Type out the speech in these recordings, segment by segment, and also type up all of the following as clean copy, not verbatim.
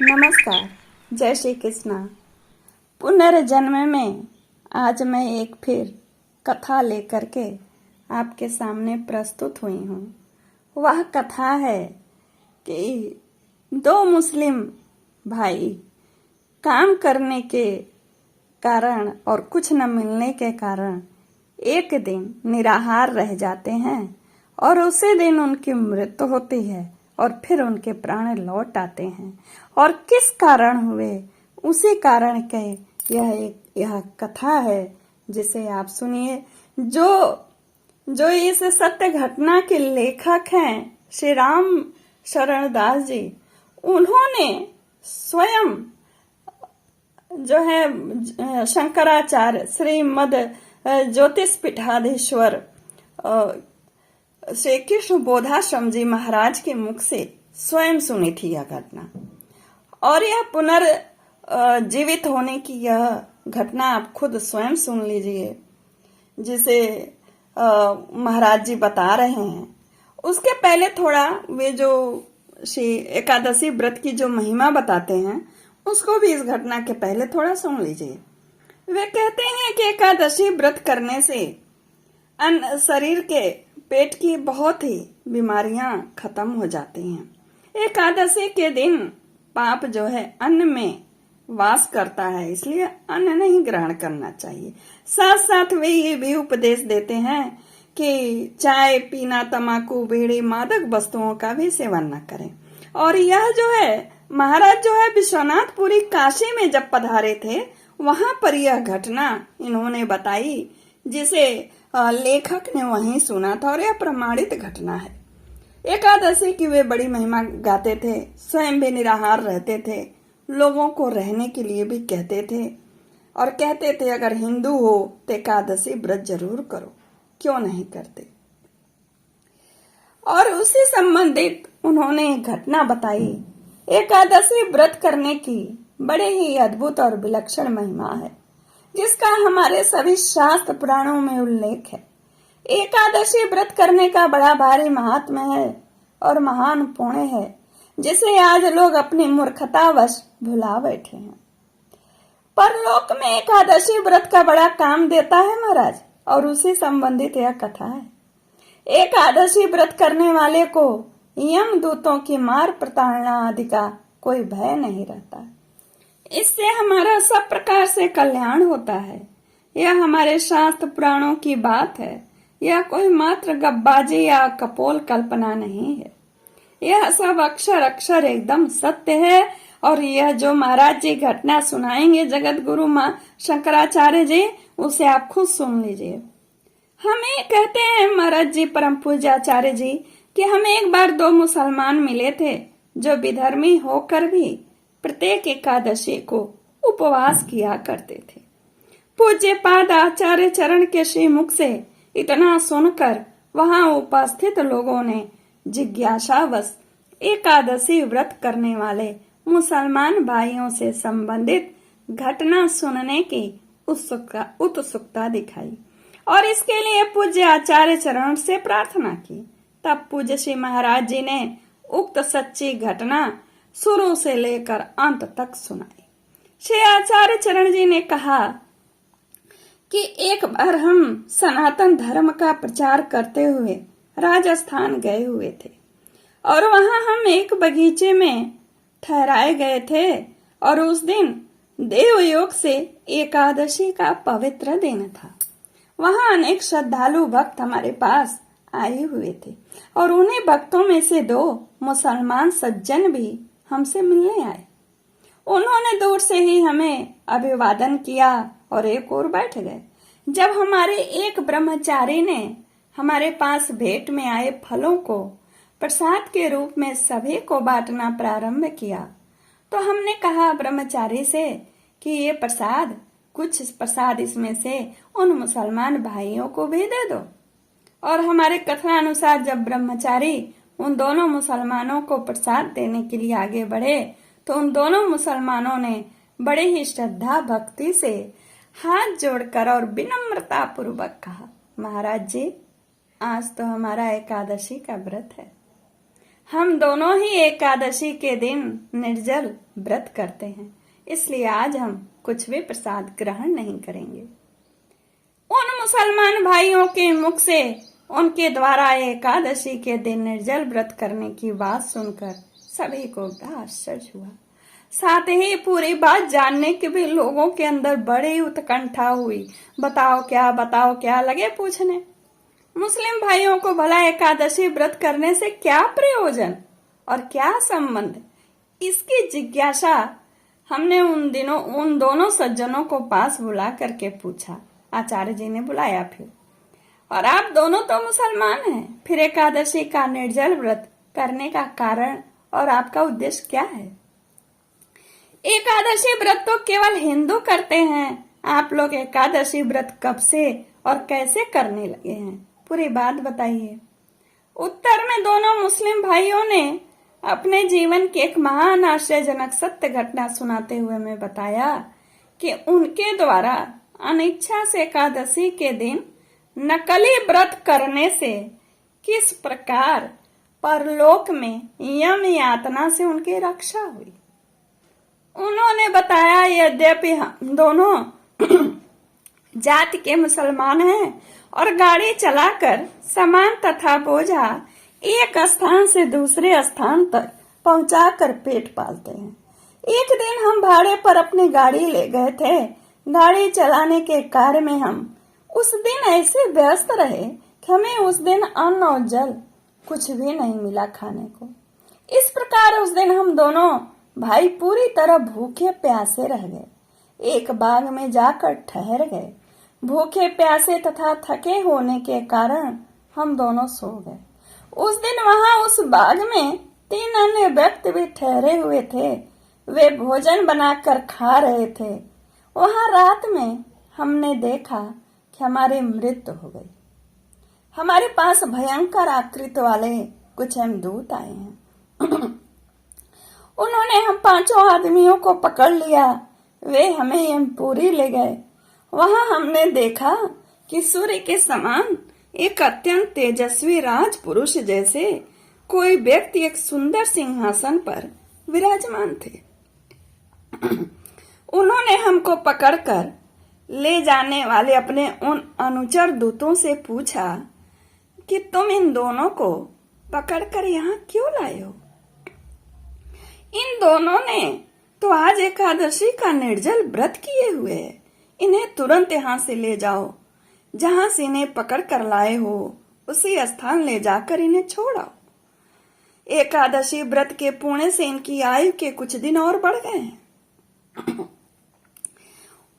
नमस्कार। जय श्री कृष्णा। पुनर्जन्म में आज मैं एक फिर कथा लेकर के आपके सामने प्रस्तुत हुई हूँ। वह कथा है कि दो मुस्लिम भाई काम करने के कारण और कुछ न मिलने के कारण एक दिन निराहार रह जाते हैं और उसी दिन उनकी मृत्यु होती है और फिर उनके प्राण लौट आते हैं। और किस कारण हुए, उसी कारण के यह कथा है जिसे आप सुनिए। जो इस सत्य घटना के लेखक हैं श्री राम शरण दास जी, उन्होंने स्वयं जो है शंकराचार्य श्रीमद ज्योतिष पीठाधीश्वर श्री कृष्ण बोधाश्रम जी महाराज के मुख से स्वयं सुनी थी यह घटना। और यह पुनर्जीवित होने की यह घटना आप खुद स्वयं सुन लीजिए, जिसे महाराज जी बता रहे हैं। उसके पहले थोड़ा वे जो श्री एकादशी व्रत की जो महिमा बताते हैं उसको भी इस घटना के पहले थोड़ा सुन लीजिए। वे कहते हैं कि एकादशी व्रत करने से शरीर के पेट की बहुत ही बीमारियां खत्म हो जाती हैं। एकादशी के दिन पाप जो है अन्न में वास करता है, इसलिए अन्न नहीं ग्रहण करना चाहिए। साथ साथ वे ये भी उपदेश देते हैं कि चाय पीना, तमाकू, बीड़ी, मादक वस्तुओं का भी सेवन न करें। और यह जो है महाराज जो है विश्वनाथपुरी काशी में जब पधारे थे, वहां पर यह घटना इन्होंने बताई, जिसे लेखक ने वहीं सुना था और यह प्रमाणित घटना है। एकादशी की वे बड़ी महिमा गाते थे, स्वयं भी निराहार रहते थे, लोगों को रहने के लिए भी कहते थे और कहते थे अगर हिंदू हो तो एकादशी व्रत जरूर करो, क्यों नहीं करते। और उसी संबंधित उन्होंने घटना बताई। एकादशी व्रत करने की बड़े ही अद्भुत और विलक्षण महिमा है, जिसका हमारे सभी शास्त्र पुराणों में उल्लेख है। एकादशी व्रत करने का बड़ा भारी महात्म्य है और महान पुण्य है, जिसे आज लोग अपनी मूर्खतावश भुला बैठे हैं। परलोक में एकादशी व्रत का बड़ा काम देता है महाराज, और उसी संबंधित यह कथा है। एकादशी व्रत करने वाले को यम दूतों की मार प्रताड़ना आदि का कोई भय नहीं रहता। इससे हमारा सब प्रकार से कल्याण होता है। यह हमारे शास्त्र पुराणों की बात है, यह कोई मात्र गब्बाजी या कपोल कल्पना नहीं है। यह सब अक्षर अक्षर एकदम सत्य है। और यह जो महाराज जी घटना सुनाएंगे जगत गुरु मां शंकराचार्य जी, उसे आप खुद सुन लीजिए। हमें कहते हैं महाराज जी परम पूज्याचार्य जी कि हमें एक बार दो मुसलमान मिले थे जो विधर्मी होकर भी प्रत्येक एकादशी को उपवास किया करते थे। पूज्य पाद आचार्य चरण के श्रीमुख से इतना सुनकर वहां उपस्थित लोगों ने जिज्ञासावश एकादशी व्रत करने वाले मुसलमान भाइयों से संबंधित घटना सुनने की उत्सुकता दिखाई और इसके लिए पूज्य आचार्य चरण से प्रार्थना की। तब पूज्य श्री महाराज जी ने उक्त सच्ची घटना शुरू से लेकर अंत तक सुनाई। श्री आचार्य चरण जी ने कहा कि एक बार हम सनातन धर्म का प्रचार करते हुए राजस्थान गए हुए थे और वहां हम एक बगीचे में ठहराए गए थे और उस दिन देवयोग से एकादशी का पवित्र दिन था। वहां अनेक श्रद्धालु भक्त हमारे पास आए हुए थे और उन्हीं भक्तों में से दो मुसलमान सज्जन भी हमसे मिलने आए। उन्होंने दूर से ही हमें अभिवादन किया और एक ओर बैठ गए। जब हमारे एक ब्रह्मचारी ने हमारे पास भेंट में आए फलों को प्रसाद के रूप में सभी को बांटना प्रारंभ किया, तो हमने कहा ब्रह्मचारी से कि ये कुछ प्रसाद इसमें से उन मुसलमान भाइयों को भी दे दो। और हमारे कथन अनुसार जब ब्रह्मचारी उन दोनों मुसलमानों को प्रसाद देने के लिए आगे बढ़े, तो उन दोनों मुसलमानों ने बड़े ही श्रद्धा भक्ति से हाथ जोड़कर और विनम्रता पूर्वक कहा, महाराज जी आज तो हमारा एकादशी का व्रत है, हम दोनों ही एकादशी के दिन निर्जल व्रत करते हैं, इसलिए आज हम कुछ भी प्रसाद ग्रहण नहीं करेंगे। उन मुसलमान भाइयों के मुख से उनके द्वारा एकादशी के दिन निर्जल व्रत करने की बात सुनकर सभी को बड़ा आश्चर्य हुआ। साथ ही पूरी बात जानने के भी लोगों के अंदर बड़ी उत्कंठा हुई। बताओ क्या लगे पूछने। मुस्लिम भाइयों को भला एकादशी व्रत करने से क्या प्रयोजन और क्या संबंध, इसकी जिज्ञासा हमने उन दोनों सज्जनों को पास बुला करके पूछा। आचार्य जी ने बुलाया फिर, और आप दोनों तो मुसलमान हैं, फिर एकादशी का निर्जल व्रत करने का कारण और आपका उद्देश्य क्या है? एकादशी व्रत तो केवल हिंदू करते हैं, आप लोग एकादशी व्रत कब से और कैसे करने लगे हैं, पूरी बात बताइए। उत्तर में दोनों मुस्लिम भाइयों ने अपने जीवन की एक महान आश्चर्यजनक सत्य घटना सुनाते हुए मैं बताया कि उनके द्वारा अनिच्छा से एकादशी के दिन नकली व्रत करने से किस प्रकार परलोक में यम यातना से उनकी रक्षा हुई। उन्होंने बताया, यद्यपि हम दोनों जाति के मुसलमान हैं और गाड़ी चलाकर सामान तथा बोझा एक स्थान से दूसरे स्थान तक पहुंचाकर पेट पालते हैं। एक दिन हम भाड़े पर अपनी गाड़ी ले गए थे। गाड़ी चलाने के कार्य में हम उस दिन ऐसे व्यस्त रहे कि हमें उस दिन अन्न और जल कुछ भी नहीं मिला खाने को। इस प्रकार उस दिन हम दोनों भाई पूरी तरह भूखे प्यासे रह गए। एक बाग में जाकर ठहर गए। भूखे प्यासे तथा थके होने के कारण हम दोनों सो गए। उस दिन वहां उस बाग में 3 अन्य व्यक्ति भी ठहरे हुए थे। वे भोजन बनाकर खा रहे थे। वहां रात में हमने देखा कि हमारी मृत्यु हो गई। हमारे पास भयंकर आकृति वाले कुछ यमदूत आए हैं। उन्होंने हम 5 आदमियों को पकड़ लिया। वे हमें यमपुरी ले गए। वहां हमने देखा कि सूर्य के समान एक अत्यंत तेजस्वी राजपुरुष जैसे कोई व्यक्ति एक सुंदर सिंहासन पर विराजमान थे। उन्होंने हमको पकड़कर ले जाने वाले अपने उन अनुचर दूतों से पूछा कि तुम इन दोनों को पकड़कर यहाँ क्यों लाए हो? इन दोनों ने तो आज एकादशी का निर्जल व्रत किए हुए हैं। इन्हें तुरंत यहाँ से ले जाओ। जहां से इन्हें पकड़ कर लाए हो उसी स्थान ले जाकर इन्हें छोड़ाओ। एकादशी व्रत के पुण्य से इनकी आयु के कुछ दिन और बढ़ गए हैं।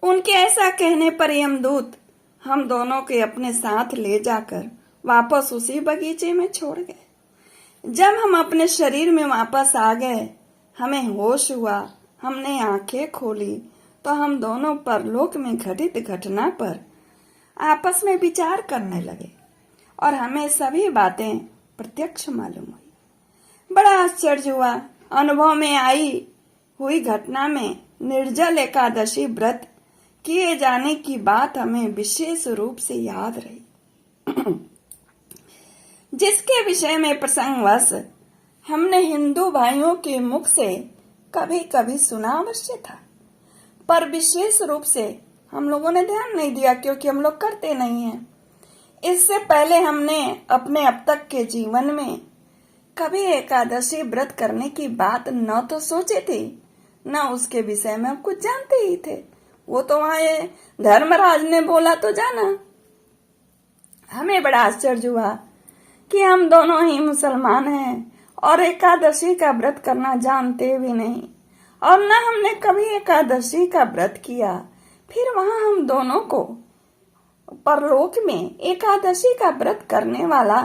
उनके ऐसा कहने पर यमदूत हम दोनों के अपने साथ ले जाकर वापस उसी बगीचे में छोड़ गए। जब हम अपने शरीर में वापस आ गए, हमें होश हुआ। हमने आंखें खोली तो हम दोनों परलोक में घटित घटना पर आपस में विचार करने लगे और हमें सभी बातें प्रत्यक्ष मालूम हुई। बड़ा आश्चर्य हुआ। अनुभव में आई हुई घटना में निर्जल एकादशी व्रत किए जाने की बात हमें विशेष रूप से याद रही, जिसके विषय में प्रसंगवश हमने हिंदू भाइयों के मुख से कभी कभी सुना अवश्य था, पर विशेष रूप से हम लोगों ने ध्यान नहीं दिया क्योंकि हम लोग करते नहीं हैं। इससे पहले हमने अपने अब तक के जीवन में कभी एकादशी व्रत करने की बात न तो सोचे थे, न उसके विषय में हम कुछ जानते ही थे। वो तो वहां धर्मराज ने बोला तो जाना। हमें बड़ा आश्चर्य हुआ कि हम दोनों ही मुसलमान हैं और एकादशी का व्रत करना जानते भी नहीं, और न हमने कभी एकादशी का व्रत किया। फिर वहां हम दोनों को परलोक में एकादशी का व्रत करने वाला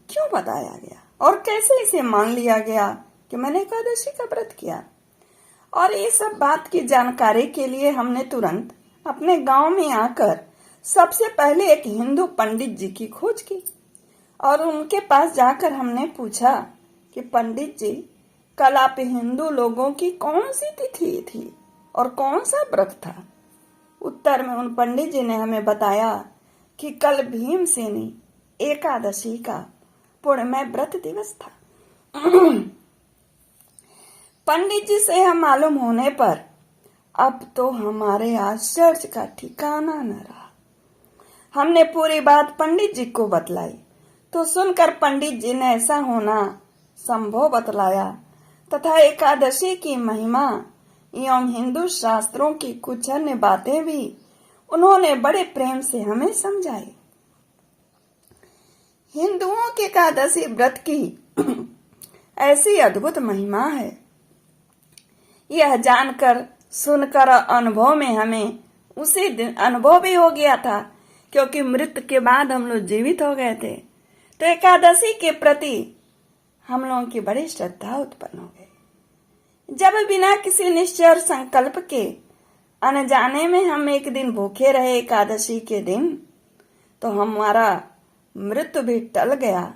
क्यों बताया गया और कैसे इसे मान लिया गया कि मैंने एकादशी का व्रत किया। और ये सब बात की जानकारी के लिए हमने तुरंत अपने गांव में आकर सबसे पहले एक हिंदू पंडित जी की खोज की और उनके पास जाकर हमने पूछा कि पंडित जी, कल आप हिंदू लोगों की कौन सी तिथि थी और कौन सा व्रत था? उत्तर में उन पंडित जी ने हमें बताया कि कल भीमसेनी एकादशी का पुण्यमय व्रत दिवस था। पंडित जी से यह मालूम होने पर अब तो हमारे आश्चर्य का ठिकाना न रहा। हमने पूरी बात पंडित जी को बतलाई तो सुनकर पंडित जी ने ऐसा होना संभव बतलाया तथा एकादशी की महिमा एवं हिंदू शास्त्रों की कुछ अन्य बातें भी उन्होंने बड़े प्रेम से हमें समझाई। हिंदुओं के एकादशी व्रत की ऐसी अद्भुत महिमा है, यह जानकर सुनकर अनुभव में हमें उसी दिन अनुभव भी हो गया था, क्योंकि मृत्यु के बाद हम लोग जीवित हो गए थे। तो एकादशी के प्रति हम लोगों की बड़ी श्रद्धा उत्पन्न हो गई। जब बिना किसी निश्चय और संकल्प के अनजाने में हम एक दिन भूखे रहे एकादशी के दिन, तो हमारा मृत्यु भी टल गया।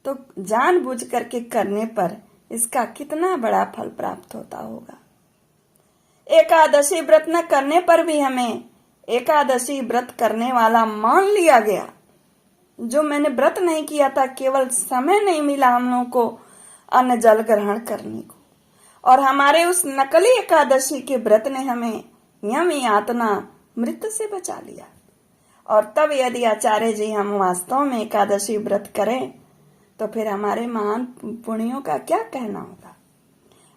तो जानबूझ करके करने पर इसका कितना बड़ा फल प्राप्त होता होगा। एकादशी व्रत न करने पर भी हमें एकादशी व्रत करने वाला मान लिया गया। जो मैंने व्रत नहीं किया था, केवल समय नहीं मिला हम लोगों को अन्न जल ग्रहण करने को, और हमारे उस नकली एकादशी के व्रत ने हमें यम यातना मृत्यु से बचा लिया। और तब यदि आचार्य जी हम वास्तव में एकादशी व्रत करें तो फिर हमारे महान पुण्यों का क्या कहना होगा।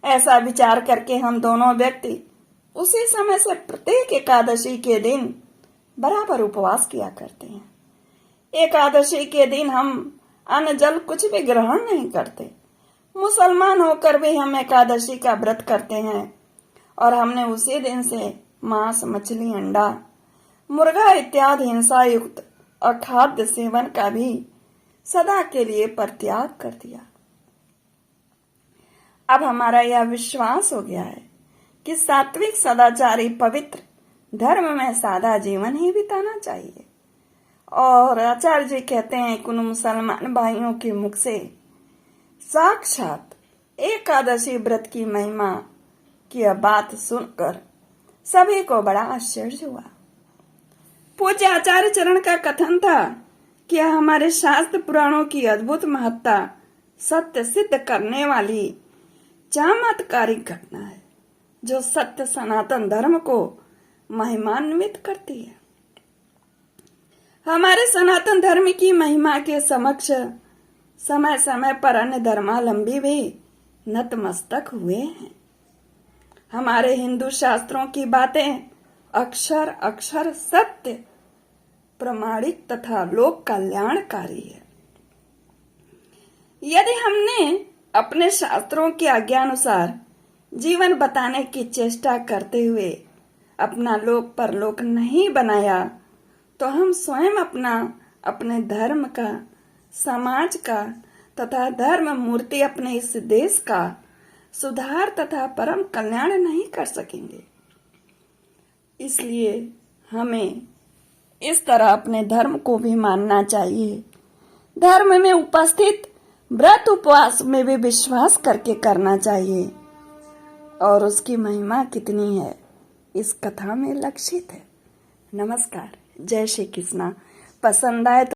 ऐसा विचार करके हम दोनों व्यक्ति उसी समय से प्रत्येक एकादशी के दिन बराबर उपवास किया करते हैं। एकादशी के दिन हम अन्न जल कुछ भी ग्रहण नहीं करते। मुसलमान होकर भी हम एकादशी का व्रत करते हैं, और हमने उसी दिन से मांस, मछली, अंडा, मुर्गा इत्यादि हिंसा युक्त अखाद्य सेवन का भी सदा के लिए परित्याग कर दिया। अब हमारा यह विश्वास हो गया है कि सात्विक, सदाचारी, पवित्र धर्म में सादा जीवन ही बिताना चाहिए। और आचार्य जी कहते हैं कि उन मुसलमान भाइयों के मुख से साक्षात एकादशी व्रत की महिमा की यह बात सुनकर सभी को बड़ा आश्चर्य हुआ। पूज्य आचार्य चरण का कथन था कि यह हमारे शास्त्र पुराणों की अद्भुत महत्ता सत्य सिद्ध करने वाली चमत्कारिक घटना है, जो सत्य सनातन धर्म को महिमान्वित करती है। हमारे सनातन धर्म की महिमा के समक्ष समय समय पर अन्य धर्मावलंबी भी नतमस्तक हुए हैं। हमारे हिंदू शास्त्रों की बातें अक्षर अक्षर सत्य, प्रमाणिक तथा लोक कल्याणकारी है। यदि हमने अपने शास्त्रों की आज्ञानुसार जीवन बताने की चेष्टा करते हुए अपना लोक परलोक नहीं बनाया, तो हम स्वयं अपने धर्म का, समाज का तथा धर्म मूर्ति अपने इस देश का सुधार तथा परम कल्याण नहीं कर सकेंगे। इसलिए हमें इस तरह अपने धर्म को भी मानना चाहिए। धर्म में उपस्थित व्रत उपवास में भी विश्वास करके करना चाहिए, और उसकी महिमा कितनी है इस कथा में लक्षित है। नमस्कार, जय श्री कृष्णा। पसंद आए तो